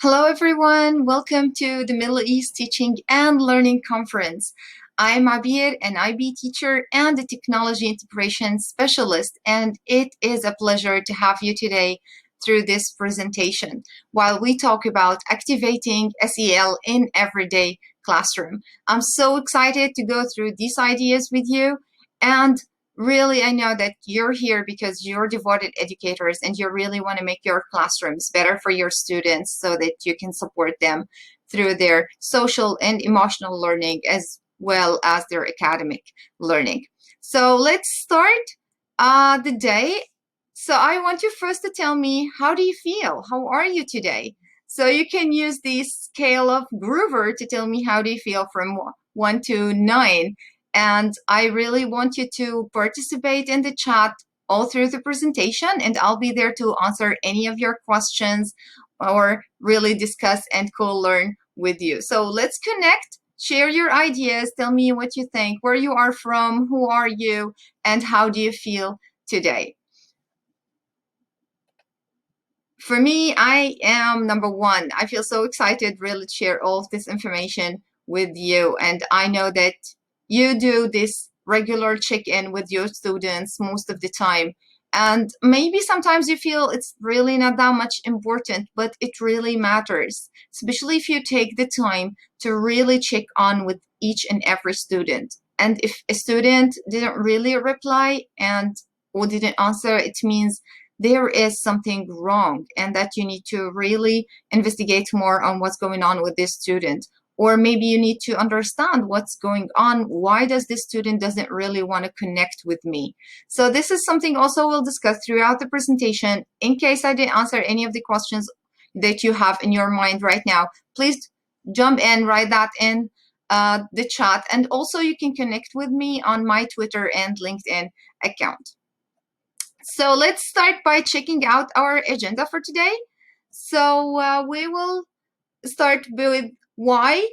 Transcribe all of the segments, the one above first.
Hello, everyone. Welcome to the Middle East Teaching and Learning Conference. I'm Abeer, an IB teacher and a technology integration specialist, and it is a pleasure to have you today through this presentation while we talk about activating SEL in everyday classroom. I'm so excited to go through these ideas with you, and really, I know that you're here because you're devoted educators and you really want to make your classrooms better for your students so that you can support them through their social and emotional learning as well as their academic learning. So let's start the day. So I want you first to tell me, how do you feel? How are you today? So you can use the scale of Groover to tell me how do you feel from 1 to 9. And I really want you to participate in the chat all through the presentation, and I'll be there to answer any of your questions or really discuss and co-learn with you. So let's connect, share your ideas, tell me what you think, where you are from, who are you, and how do you feel today? For me, I am number one. I feel so excited really to share all of this information with you, and I know that you do this regular check-in with your students most of the time, and maybe sometimes you feel it's really not that much important, but it really matters, especially if you take the time to really check on with each and every student. And if a student didn't really reply or didn't answer, it means there is something wrong and that you need to really investigate more on what's going on with this student. Or maybe you need to understand what's going on. Why does this student doesn't really want to connect with me? So this is something also we'll discuss throughout the presentation. In case I didn't answer any of the questions that you have in your mind right now, please jump in, write that in the chat. And also you can connect with me on my Twitter and LinkedIn account. So let's start by checking out our agenda for today. So we will start with why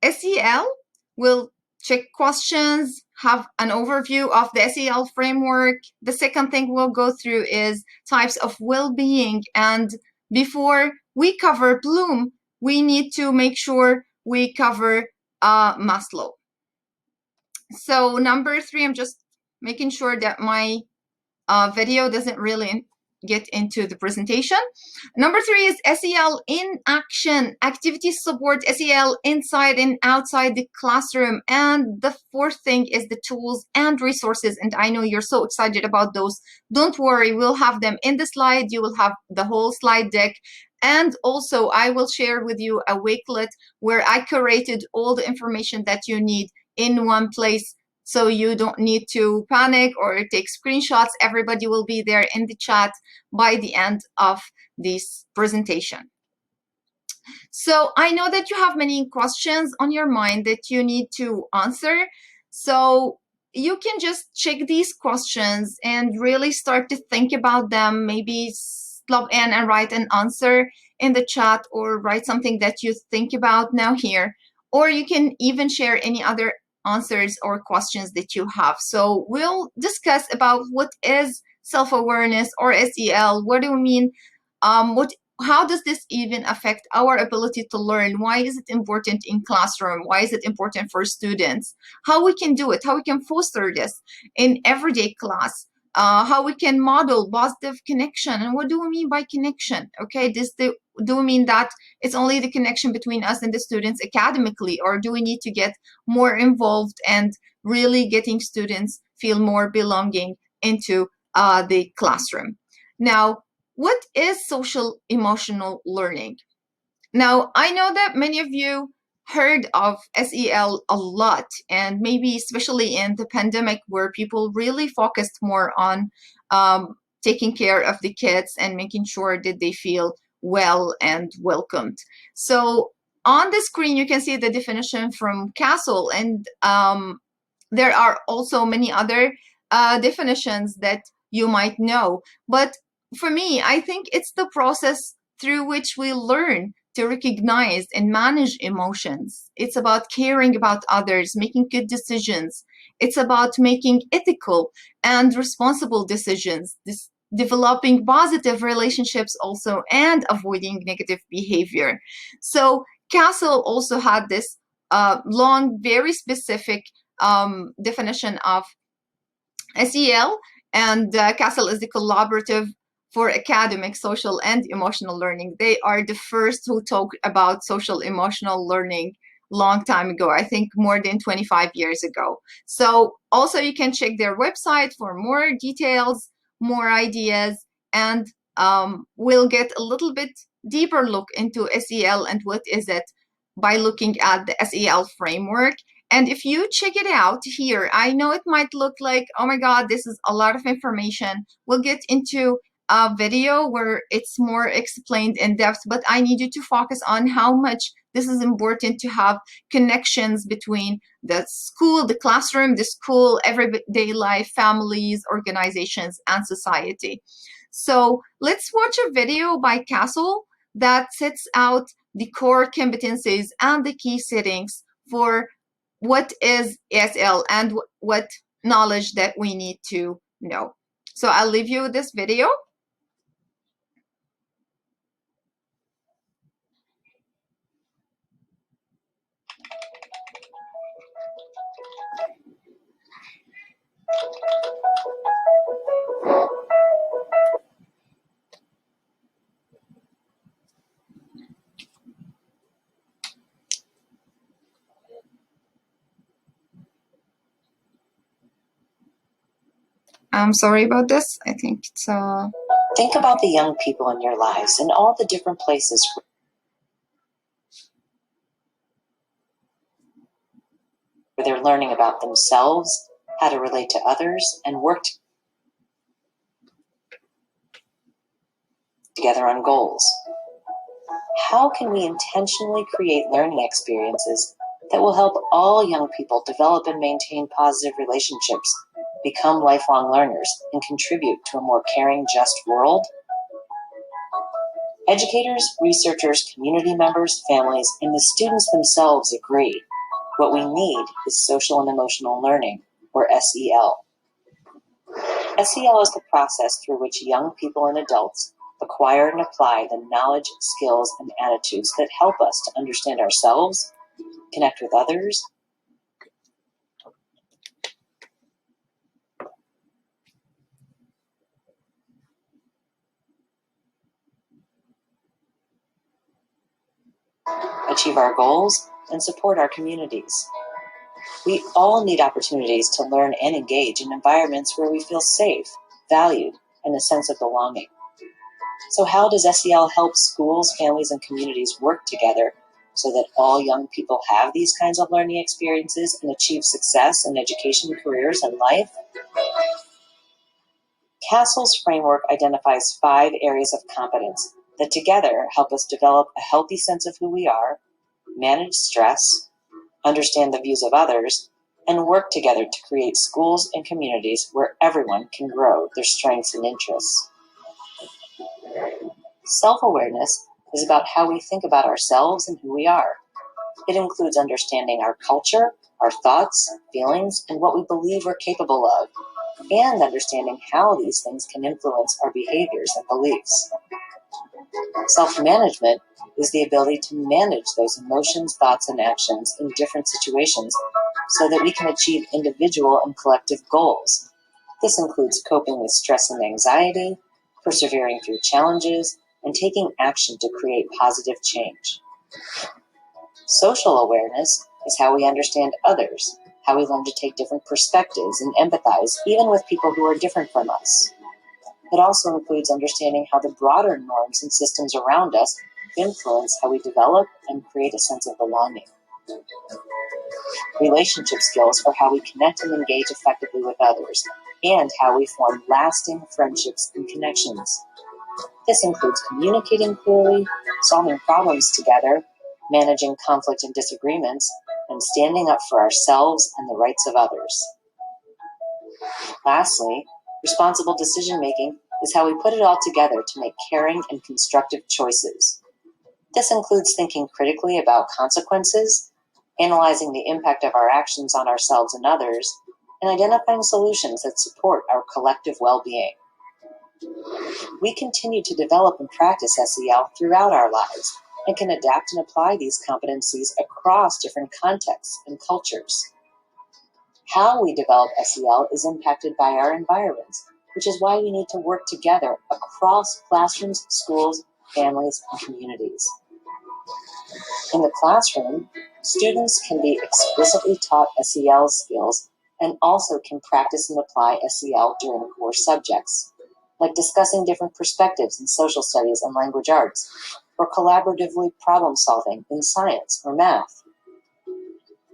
SEL. We'll check questions, have an overview of the SEL framework. The second thing we'll go through is types of well-being. And before we cover Bloom, we need to make sure we cover Maslow. So number 3, I'm just making sure that my video doesn't really get into the presentation. Number 3 is SEL in action. Activities support SEL inside and outside the classroom. And the 4th thing is the tools and resources. And I know you're so excited about those. Don't worry, we'll have them in the slide. You will have the whole slide deck. And also, I will share with you a Wakelet where I curated all the information that you need in one place, so you don't need to panic or take screenshots. Everybody will be there in the chat by the end of this presentation. So I know that you have many questions on your mind that you need to answer. So you can just check these questions and really start to think about them. Maybe log in and write an answer in the chat, or write something that you think about now here. Or you can even share any other answers or questions that you have. So we'll discuss about what is self-awareness or SEL. What do we mean? How does this even affect our ability to learn? Why is it important in classroom? Why is it important for students? How we can do it? How we can foster this in everyday class? How we can model positive connection? And what do we mean by connection? Okay, do we mean that it's only the connection between us and the students academically, or do we need to get more involved and really getting students feel more belonging into the classroom? Now, what is social emotional learning? Now, I know that many of you heard of SEL a lot, and maybe especially in the pandemic where people really focused more on taking care of the kids and making sure that they feel well and welcomed. So on the screen, you can see the definition from Castle, and there are also many other definitions that you might know. But for me, I think it's the process through which we learn to recognize and manage emotions. It's about caring about others, making good decisions. It's about making ethical and responsible decisions. developing positive relationships also, and avoiding negative behavior. So Castle also had this long, very specific definition of SEL, and Castle is the collaborative for academic, social, and emotional learning. They are the first who talked about social emotional learning long time ago, I think more than 25 years ago. So also you can check their website for more details, more ideas, and we'll get a little bit deeper look into SEL and what is it by looking at the SEL framework. And if you check it out here, I know it might look like, oh my God, this is a lot of information. We'll get into a video where it's more explained in depth, but I need you to focus on how much this is important to have connections between the school, the classroom, the school, everyday life, families, organizations, and society. So let's watch a video by Castle that sets out the core competencies and the key settings for what is SL and what knowledge that we need to know. So I'll leave you with this video. I'm sorry about this. I think it's Think about the young people in your lives and all the different places where they're learning about themselves, how to relate to others, and work together on goals. How can we intentionally create learning experiences that will help all young people develop and maintain positive relationships, become lifelong learners, and contribute to a more caring, just world? Educators, researchers, community members, families, and the students themselves agree. What we need is social and emotional learning, or SEL. SEL is the process through which young people and adults acquire and apply the knowledge, skills, and attitudes that help us to understand ourselves, connect with others, achieve our goals, and support our communities. We all need opportunities to learn and engage in environments where we feel safe, valued, and a sense of belonging. So how does SEL help schools, families, and communities work together so that all young people have these kinds of learning experiences and achieve success in education, careers, and life? Castle's framework identifies 5 areas of competence that together help us develop a healthy sense of who we are, manage stress, understand the views of others, and work together to create schools and communities where everyone can grow their strengths and interests. Self-awareness is about how we think about ourselves and who we are. It includes understanding our culture, our thoughts, feelings, and what we believe we're capable of, and understanding how these things can influence our behaviors and beliefs. Self-management is the ability to manage those emotions, thoughts, and actions in different situations so that we can achieve individual and collective goals. This includes coping with stress and anxiety, persevering through challenges, and taking action to create positive change. Social awareness is how we understand others, how we learn to take different perspectives and empathize even with people who are different from us. It also includes understanding how the broader norms and systems around us influence how we develop and create a sense of belonging. Relationship skills are how we connect and engage effectively with others, and how we form lasting friendships and connections. This includes communicating clearly, solving problems together, managing conflict and disagreements, and standing up for ourselves and the rights of others. Lastly, responsible decision-making is how we put it all together to make caring and constructive choices. This includes thinking critically about consequences, analyzing the impact of our actions on ourselves and others, and identifying solutions that support our collective well-being. We continue to develop and practice SEL throughout our lives and can adapt and apply these competencies across different contexts and cultures. How we develop SEL is impacted by our environments, which is why we need to work together across classrooms, schools, families, and communities. In the classroom, students can be explicitly taught SEL skills and also can practice and apply SEL during core subjects, like discussing different perspectives in social studies and language arts, or collaboratively problem solving in science or math.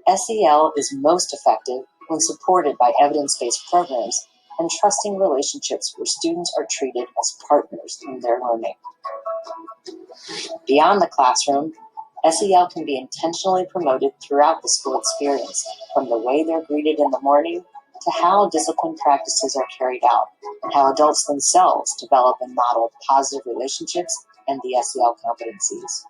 SEL is most effective when supported by evidence-based programs and trusting relationships where students are treated as partners in their learning. Beyond the classroom, SEL can be intentionally promoted throughout the school experience, from the way they're greeted in the morning to how discipline practices are carried out, and how adults themselves develop and model positive relationships and the SEL competencies.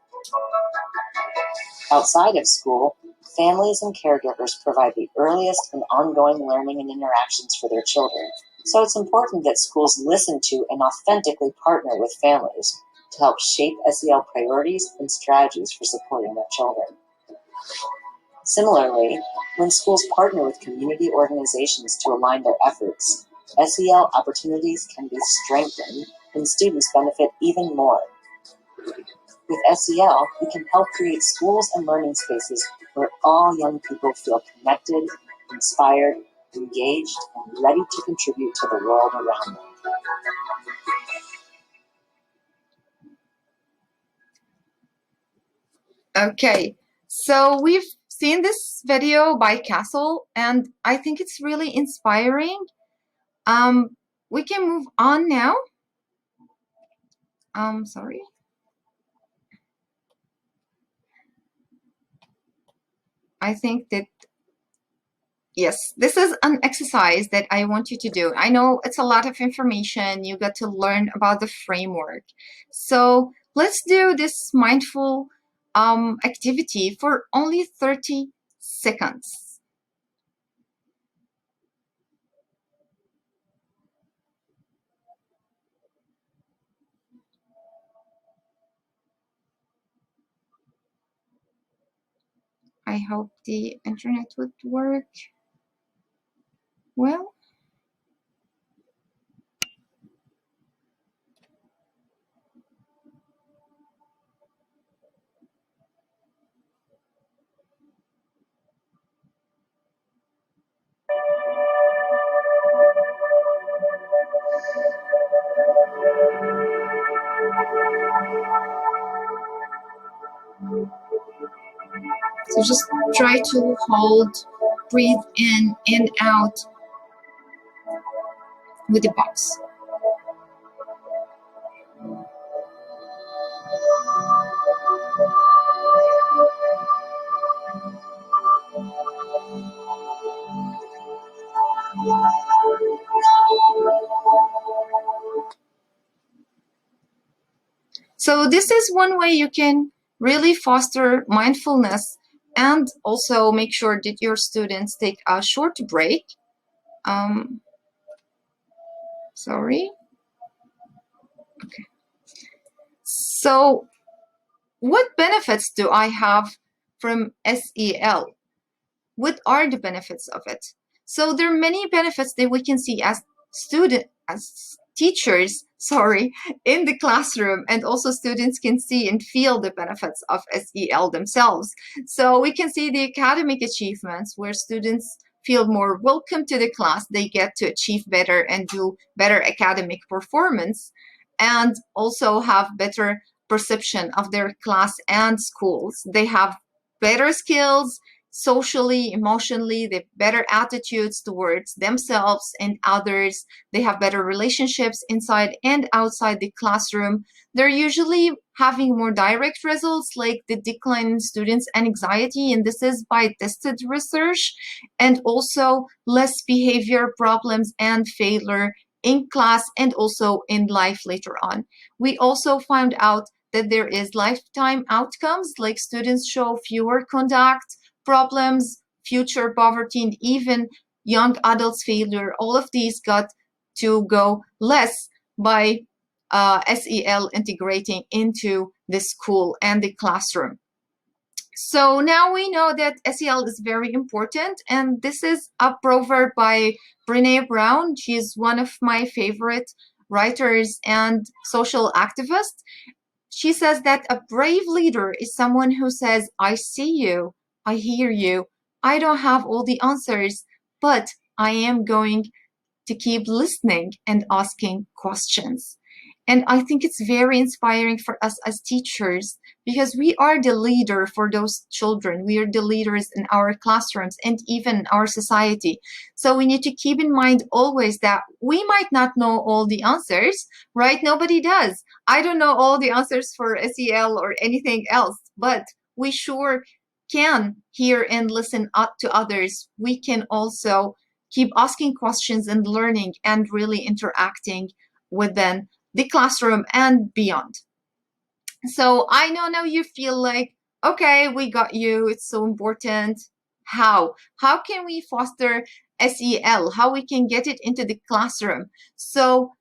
Outside of school, families and caregivers provide the earliest and ongoing learning and interactions for their children, so it's important that schools listen to and authentically partner with families to help shape SEL priorities and strategies for supporting their children. Similarly, when schools partner with community organizations to align their efforts, SEL opportunities can be strengthened and students benefit even more. With SEL, we can help create schools and learning spaces where all young people feel connected, inspired, engaged, and ready to contribute to the world around them. Okay, so we've seen this video by Castle, and I think it's really inspiring. We can move on now. Sorry. I think that, yes, this is an exercise that I want you to do. I know it's a lot of information. You got to learn about the framework. So let's do this mindful activity for only 30 seconds. I hope the internet would work well. So just try to hold, breathe in and out with the box. So this is one way you can really foster mindfulness and also make sure that your students take a short break. Sorry. Okay. So what benefits do I have from SEL? What are the benefits of it? So there are many benefits that we can see as teachers, sorry, in the classroom, and also students can see and feel the benefits of SEL themselves. So we can see the academic achievements where students feel more welcome to the class, they get to achieve better and do better academic performance, and also have better perception of their class and schools. They have better skills, socially, emotionally, they have better attitudes towards themselves and others. They have better relationships inside and outside the classroom. They're usually having more direct results like the decline in students' anxiety, and this is by tested research, and also less behavior problems and failure in class and also in life later on. We also found out that there is lifetime outcomes, like students show fewer conduct problems, future poverty, and even young adults failure. All of these got to go less by SEL integrating into the school and the classroom. So now we know that SEL is very important, and this is a proverb by Brene Brown. She's one of my favorite writers and social activists. She says that a brave leader is someone who says, I see you, I hear you, I don't have all the answers, but I am going to keep listening and asking questions. And I think it's very inspiring for us as teachers because we are the leader for those children. We are the leaders in our classrooms and even in our society. So we need to keep in mind always that we might not know all the answers, right? Nobody does. I don't know all the answers for SEL or anything else, but we sure can hear and listen up to others. We can also keep asking questions and learning and really interacting within the classroom and beyond. So I know now you feel like, okay, we got you. It's so important. How? How can we foster SEL? How we can get it into the classroom? So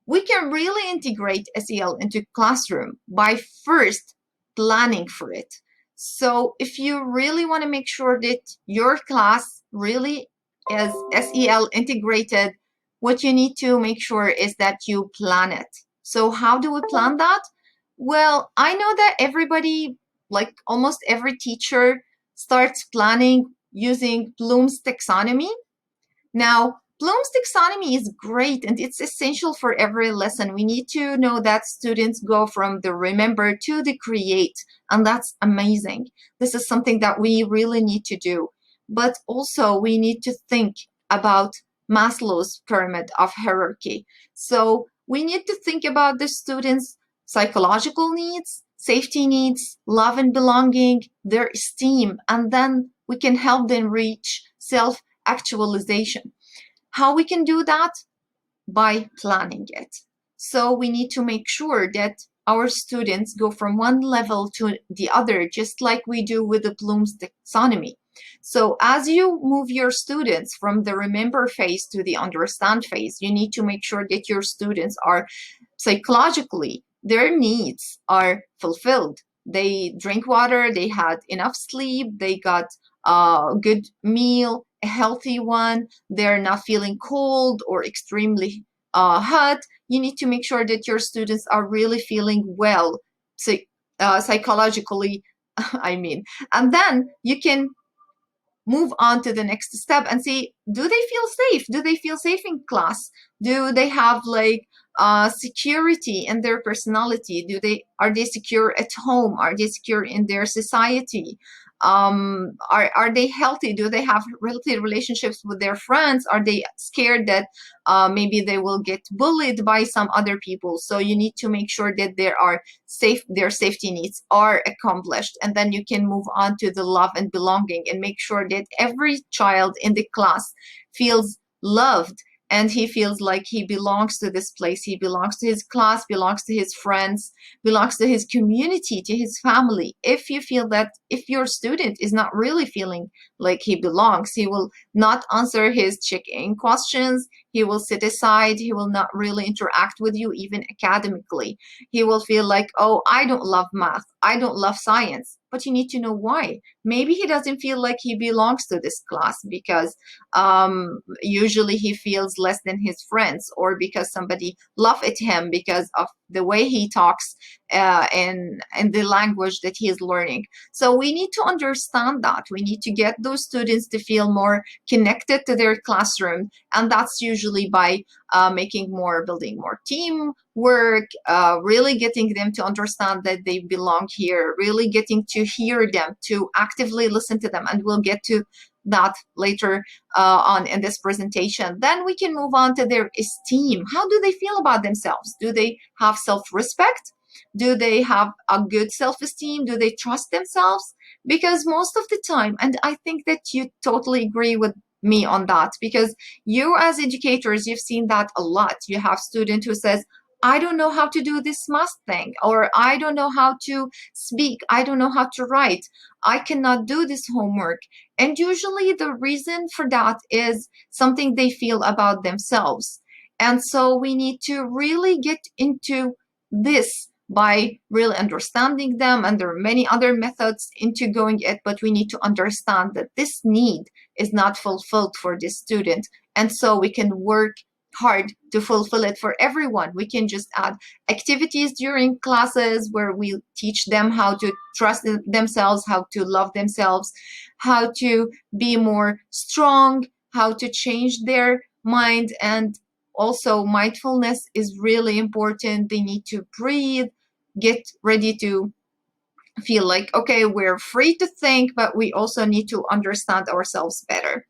we can really integrate SEL into classroom by first planning for it. So if you really want to make sure that your class really is SEL integrated, what you need to make sure is that you plan it. So how do we plan that? Well, I know that everybody, like almost every teacher, starts planning using Bloom's taxonomy. Now, Bloom's taxonomy is great and it's essential for every lesson. We need to know that students go from the remember to the create, and that's amazing. This is something that we really need to do. But also, we need to think about Maslow's pyramid of hierarchy. So, we need to think about the students' psychological needs, safety needs, love and belonging, their esteem, and then we can help them reach self actualization. How we can do that? By planning it. So we need to make sure that our students go from one level to the other, just like we do with the Bloom's taxonomy. So as you move your students from the remember phase to the understand phase, you need to make sure that your students are psychologically, their needs are fulfilled. They drink water, they had enough sleep, they got a good meal, a healthy one, they're not feeling cold or extremely hot. You need to make sure that your students are really feeling well, psychologically, I mean. And then you can move on to the next step and see, do they feel safe? Do they feel safe in class? Do they have like security in their personality? Are they secure at home? Are they secure in their society? Are they healthy? Do they have healthy relationships with their friends? Are they scared that maybe they will get bullied by some other people? So you need to make sure that their safety needs are accomplished, and then you can move on to the love and belonging and make sure that every child in the class feels loved and he feels like he belongs to this place, he belongs to his class, belongs to his friends, belongs to his community, to his family. If you feel that, if your student is not really feeling like he belongs, he will not answer his check-in questions, he will sit aside, he will not really interact with you even academically. He will feel like, oh, I don't love math, I don't love science. But you need to know why. Maybe he doesn't feel like he belongs to this class because usually he feels less than his friends, or because somebody laughed at him because of the way he talks and the language that he is learning. So we need to understand that. We need to get those students to feel more connected to their classroom, and that's usually by building more teamwork, really getting them to understand that they belong here, really getting to hear them, to actively listen to them, and we'll get to that later on in this presentation. Then we can move on to their esteem. How do they feel about themselves? Do they have self-respect? Do they have a good self-esteem? Do they trust themselves? Because most of the time, and I think that you totally agree with me on that, because you as educators, you've seen that a lot. You have student who says, I don't know how to do this math thing, or I don't know how to speak, I don't know how to write, I cannot do this homework. And usually the reason for that is something they feel about themselves. And so we need to really get into this by really understanding them, and there are many other methods into going it, but we need to understand that this need is not fulfilled for this student, and so we can work hard to fulfill it for everyone. We can just add activities during classes where we teach them how to trust themselves, how to love themselves, how to be more strong, how to change their mind. And also mindfulness is really important. They need to breathe, get ready to feel like, okay, we're free to think, but we also need to understand ourselves better.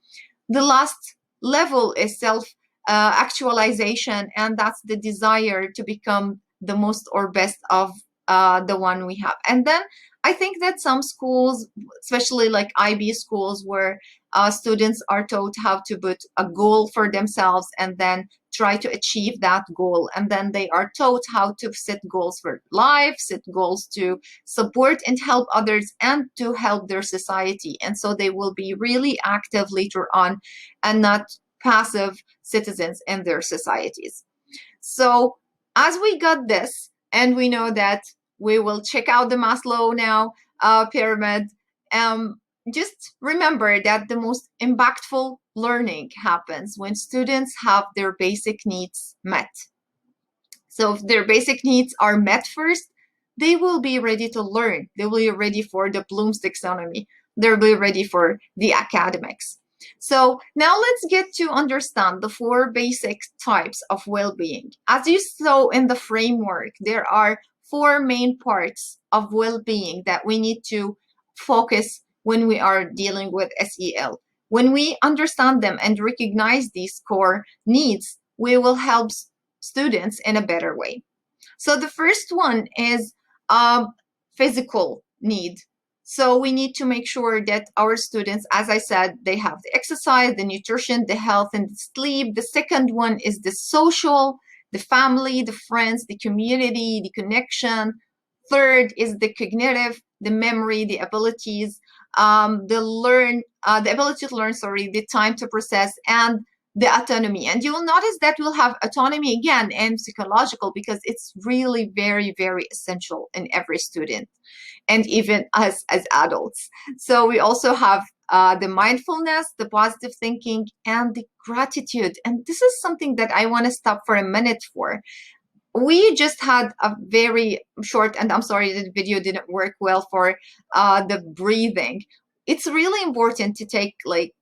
The last level is self actualization, and that's the desire to become the most or best of the one we have. And then I think that some schools, especially like IB schools, where students are taught how to put a goal for themselves and then try to achieve that goal. And then they are taught how to set goals for life, set goals to support and help others, and to help their society. And so they will be really active later on and not passive citizens in their societies. So as we got this, and we know that we will check out the Maslow now pyramid, just remember that the most impactful learning happens when students have their basic needs met. So if their basic needs are met first, they will be ready to learn. They will be ready for the Bloom's taxonomy. They'll be ready for the academics. So now let's get to understand the 4 basic types of well-being. As you saw in the framework, there are 4 main parts of well-being that we need to focus when we are dealing with SEL. When we understand them and recognize these core needs, we will help students in a better way. So the first one is physical need. So we need to make sure that our students, as I said, they have the exercise, the nutrition, the health, and the sleep. The second one is the social, the family, the friends, the community, the connection. Third is the cognitive, the memory, the abilities, the ability to learn, the time to process, and the autonomy. And you will notice that we'll have autonomy again and psychological, because it's really very, very essential in every student, and even us as adults. So we also have the mindfulness, the positive thinking, and the gratitude. And this is something that I want to stop for a minute for. We just had a very short, and I'm sorry the video didn't work well, for the breathing. It's really important to take like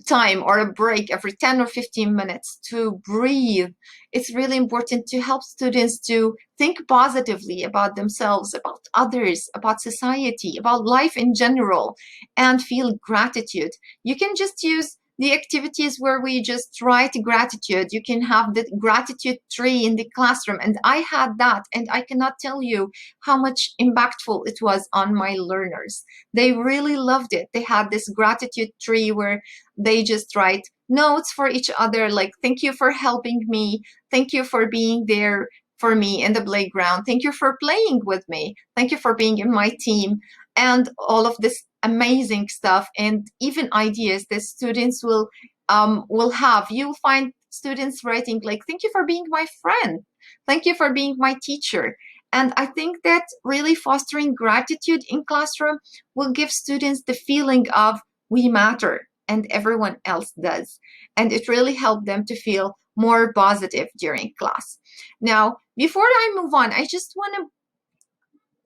time or a break every 10 or 15 minutes to breathe. It's really important to help students to think positively about themselves, about others, about society, about life in general, and feel gratitude. You can just use the activities where we just write gratitude. You can have the gratitude tree in the classroom. And I had that, and I cannot tell you how much impactful it was on my learners. They really loved it. They had this gratitude tree where they just write notes for each other, like, thank you for helping me. Thank you for being there for me in the playground. Thank you for playing with me. Thank you for being in my team. And all of this amazing stuff, and even ideas that students will have. You'll find students writing like, thank you for being my friend. Thank you for being my teacher. And I think that really fostering gratitude in classroom will give students the feeling of we matter and everyone else does. And it really helped them to feel more positive during class. Now, before I move on, I just want to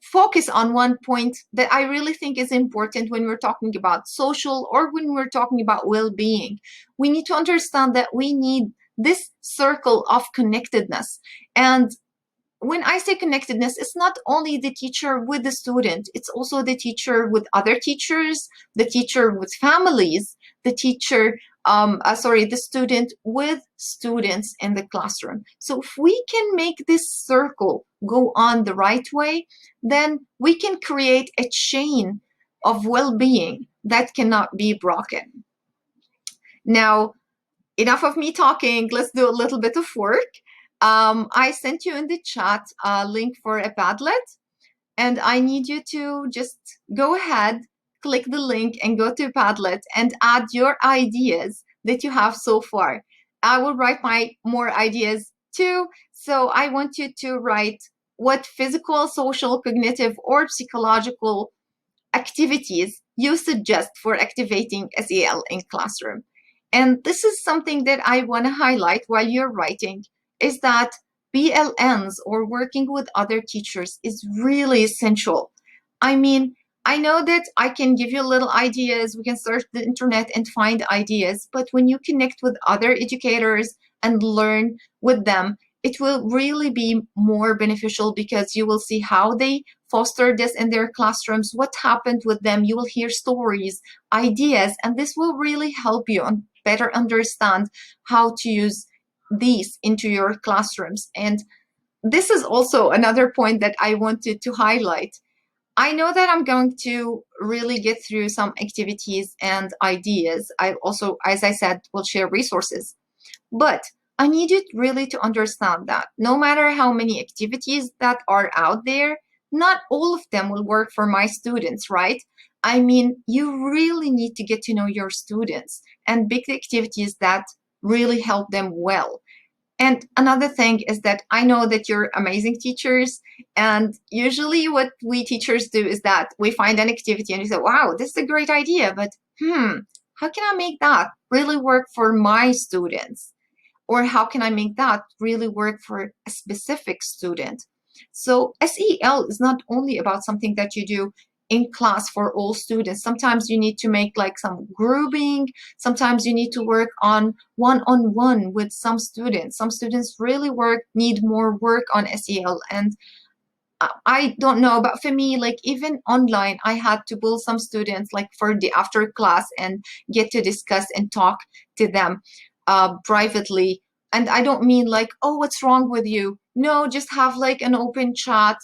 focus on one point that I really think is important when we're talking about social or when we're talking about well-being. We need to understand that we need this circle of connectedness. And when I say connectedness, it's not only the teacher with the student, it's also the teacher with other teachers, the teacher with families, the teacher, the student with students in the classroom. So if we can make this circle go on the right way, then we can create a chain of well-being that cannot be broken. Now, enough of me talking, let's do a little bit of work. I sent you in the chat a link for a Padlet, and I need you to just go ahead, click the link, and go to Padlet and add your ideas that you have so far. I will write my more ideas too. So I want you to write what physical, social, cognitive, or psychological activities you suggest for activating SEL in classroom. And this is something that I want to highlight while you're writing, is that BLNs, or working with other teachers, is really essential. I mean, I know that I can give you little ideas, we can search the internet and find ideas, but when you connect with other educators and learn with them, it will really be more beneficial, because you will see how they foster this in their classrooms, what happened with them. You will hear stories, ideas, and this will really help you better understand how to use these into your classrooms. And this is also another point that I wanted to highlight. I know that I'm going to really get through some activities and ideas. I also, as I said, will share resources. But I need you really to understand that no matter how many activities that are out there, not all of them will work for my students, right? I mean, you really need to get to know your students and pick the activities that really help them well. And another thing is that I know that you're amazing teachers. And usually what we teachers do is that we find an activity and we say, wow, this is a great idea, but how can I make that really work for my students? Or how can I make that really work for a specific student? So SEL is not only about something that you do in class for all students. Sometimes you need to make like some grouping. Sometimes you need to work on one-on-one with some students. Some students really need more work on SEL. And I don't know, but for me, like even online, I had to pull some students like for the after class and get to discuss and talk to them privately. And I don't mean like, oh, what's wrong with you? No, just have like an open chat,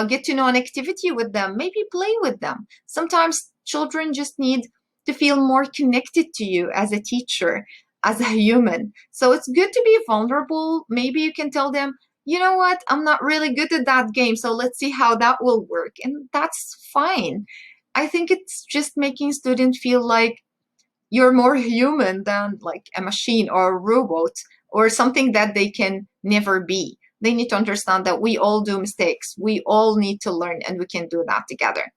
get to know an activity with them, maybe play with them. Sometimes children just need to feel more connected to you as a teacher, as a human. So it's good to be vulnerable. Maybe you can tell them, you know what, I'm not really good at that game, so let's see how that will work. And that's fine. I think it's just making students feel like you're more human than like a machine or a robot or something that they can never be. They need to understand that we all do mistakes. We all need to learn, and we can do that together.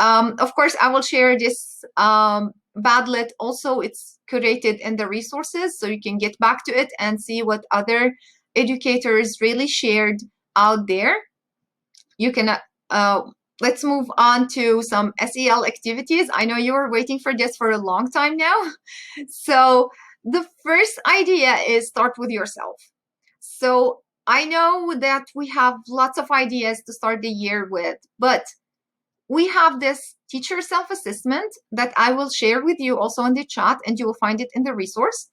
Of course, I will share this Padlet. Also, it's curated in the resources, so you can get back to it and see what other educators really shared out there. You can let's move on to some SEL activities. I know you were waiting for this for a long time now. So the first idea is start with yourself. So I know that we have lots of ideas to start the year with, but we have this teacher self-assessment that I will share with you also in the chat, and you will find it in the resource.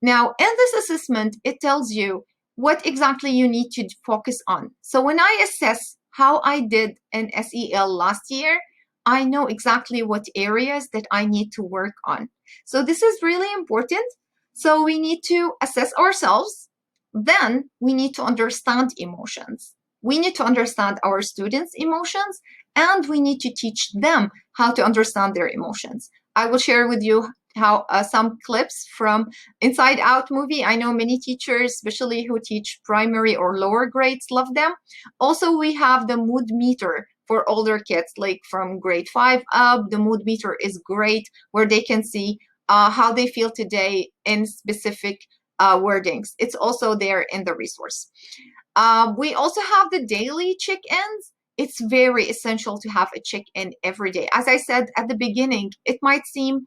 Now, in this assessment, it tells you what exactly you need to focus on. So when I assess how I did in SEL last year, I know exactly what areas that I need to work on. So this is really important. So we need to assess ourselves. Then we need to understand emotions. We need to understand our students' emotions, and we need to teach them how to understand their emotions. I will share with you how some clips from Inside Out movie. I know many teachers, especially who teach primary or lower grades, love them. Also, we have the mood meter for older kids, like from grade 5 up. The mood meter is great, where they can see how they feel today in specific wordings. It's also there in the resource. We also have the daily check-ins. It's very essential to have a check-in every day. As I said at the beginning, it might seem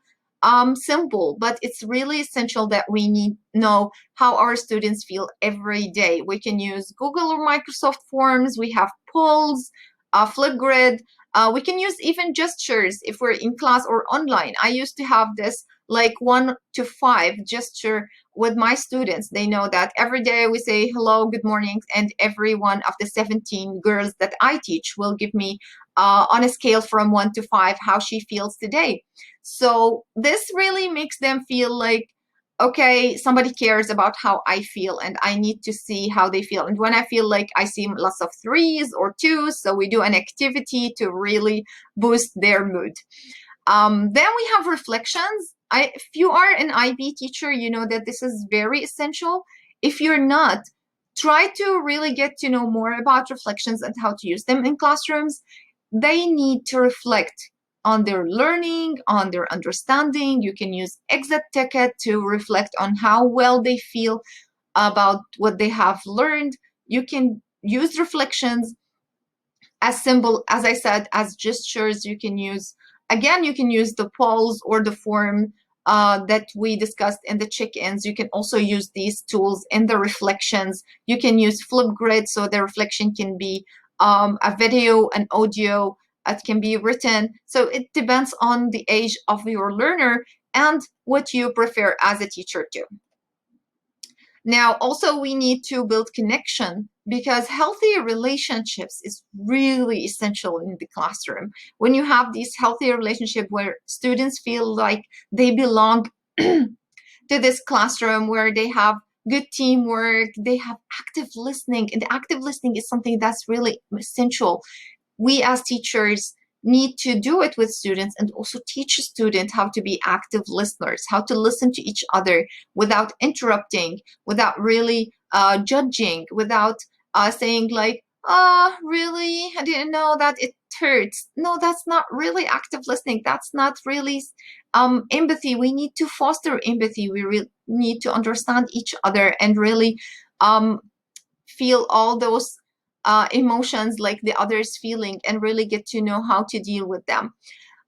simple, but it's really essential that we need know how our students feel every day. We can use Google or Microsoft Forms. We have polls, Flipgrid. We can use even gestures if we're in class or online. I used to have this like 1 to 5 gesture with my students. They know that every day we say hello, good morning, and every one of the 17 girls that I teach will give me on a scale from 1 to 5 how she feels today. So this really makes them feel like, okay, somebody cares about how I feel, and I need to see how they feel. And when I feel like I see lots of 3s or 2s, so we do an activity to really boost their mood. Then we have reflections. if you are an IB teacher, you know that this is very essential. If you're not, try to really get to know more about reflections and how to use them in classrooms. They need to reflect on their learning, on their understanding. You can use exit ticket to reflect on how well they feel about what they have learned. You can use reflections as simple as I said, as gestures. You can use, again, you can use the polls or the form that we discussed in the check-ins. You can also use these tools in the reflections. You can use Flipgrid, so the reflection can be a video, an audio, it can be written. So it depends on the age of your learner and what you prefer as a teacher too. Now, also we need to build connection, because healthy relationships is really essential in the classroom. When you have these healthy relationships where students feel like they belong to this classroom, where they have good teamwork, they have active listening, and active listening is something that's really essential. We as teachers need to do it with students and also teach students how to be active listeners, how to listen to each other without interrupting, without really judging, without saying like, oh, really? I didn't know that it hurts. No, that's not really active listening. That's not really empathy. We need to foster empathy. We need to understand each other and really feel all those emotions like the others feeling, and really get to know how to deal with them.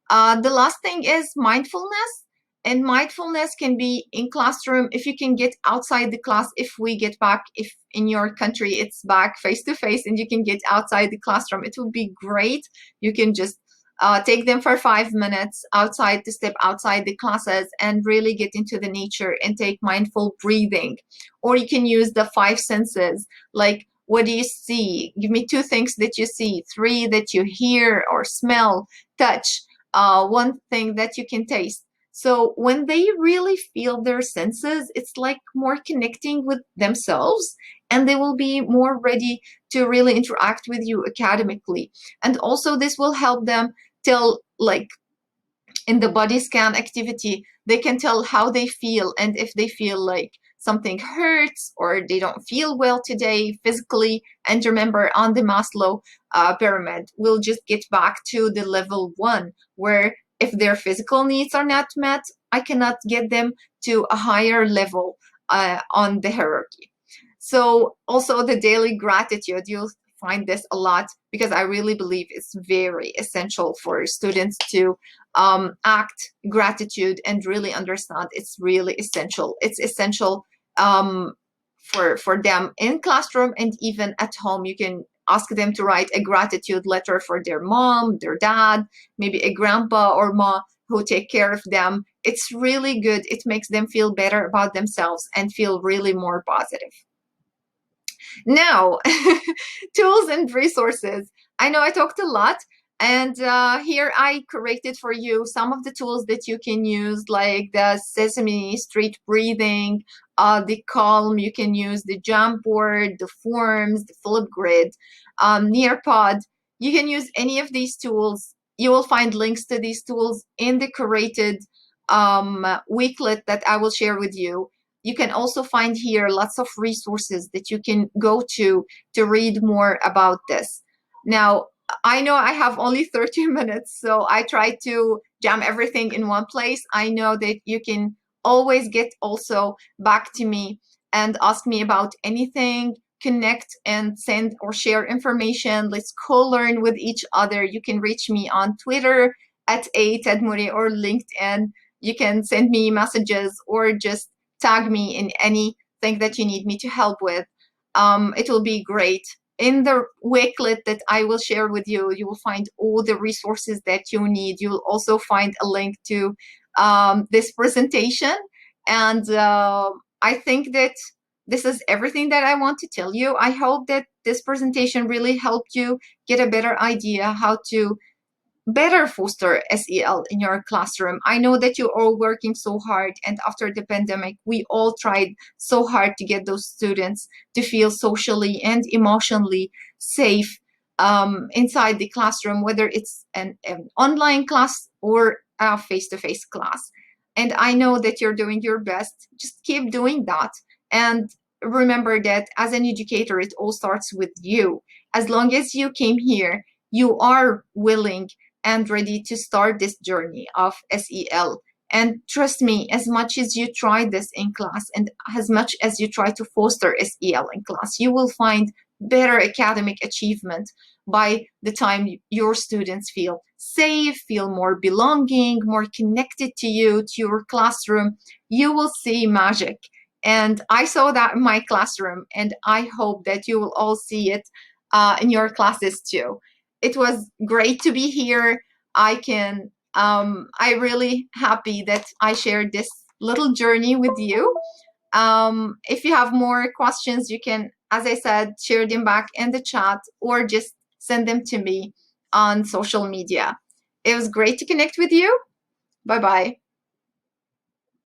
The last thing is mindfulness. And mindfulness can be in classroom, if you can get outside the class, if we get back, if in your country it's back face to face and you can get outside the classroom, it would be great. You can just take them for 5 minutes outside, to step outside the classes and really get into the nature and take mindful breathing. Or you can use the 5 senses, like, what do you see? Give me 2 things that you see, 3 that you hear or smell, touch, 1 thing that you can taste. So when they really feel their senses, it's like more connecting with themselves, and they will be more ready to really interact with you academically. And also this will help them tell, like in the body scan activity, they can tell how they feel, and if they feel like something hurts or they don't feel well today physically. And remember, on the Maslow pyramid, we'll just get back to the level 1, where if their physical needs are not met, I cannot get them to a higher level on the hierarchy. So also the daily gratitude, you'll find this a lot, because I really believe it's very essential for students to act gratitude and really understand it's really essential. It's essential for them in classroom, and even at home. You can ask them to write a gratitude letter for their mom, their dad, maybe a grandpa or ma who take care of them. It's really good. It makes them feel better about themselves and feel really more positive. Now, tools and resources. I know I talked a lot, and here I created for you some of the tools that you can use, like the Sesame Street breathing, the Calm. You can use the Jamboard, the Forms, the Flipgrid, Nearpod. You can use any of these tools. You will find links to these tools in the curated weeklet that I will share with you. You can also find here lots of resources that you can go to read more about this. Now, I know I have only 30 minutes, so I try to jam everything in one place. I know that you can always get also back to me and ask me about anything, connect and send or share information. Let's co-learn with each other. You can reach me on Twitter at Abeer Tadmori or LinkedIn. You can send me messages or just tag me in anything that you need me to help with. It will be great. In the Wakelet that I will share with you, you will find all the resources that you need. You'll also find a link to this presentation. And I think that this is everything that I want to tell you. I hope that this presentation really helped you get a better idea how to better foster SEL in your classroom. I know that you're all working so hard, and after the pandemic, we all tried so hard to get those students to feel socially and emotionally safe inside the classroom, whether it's an online class or a face-to-face class. And I know that you're doing your best. Just keep doing that. And remember that as an educator, it all starts with you. As long as you came here, you are willing and ready to start this journey of SEL. And trust me, as much as you try this in class and as much as you try to foster SEL in class, you will find better academic achievement by the time your students feel safe, feel more belonging, more connected to you, to your classroom. You will see magic. And I saw that in my classroom, and I hope that you will all see it in your classes too. It was great to be here. I really happy that I shared this little journey with you. If you have more questions, you can, as I said, share them back in the chat or just send them to me on social media. It was great to connect with you. Bye bye.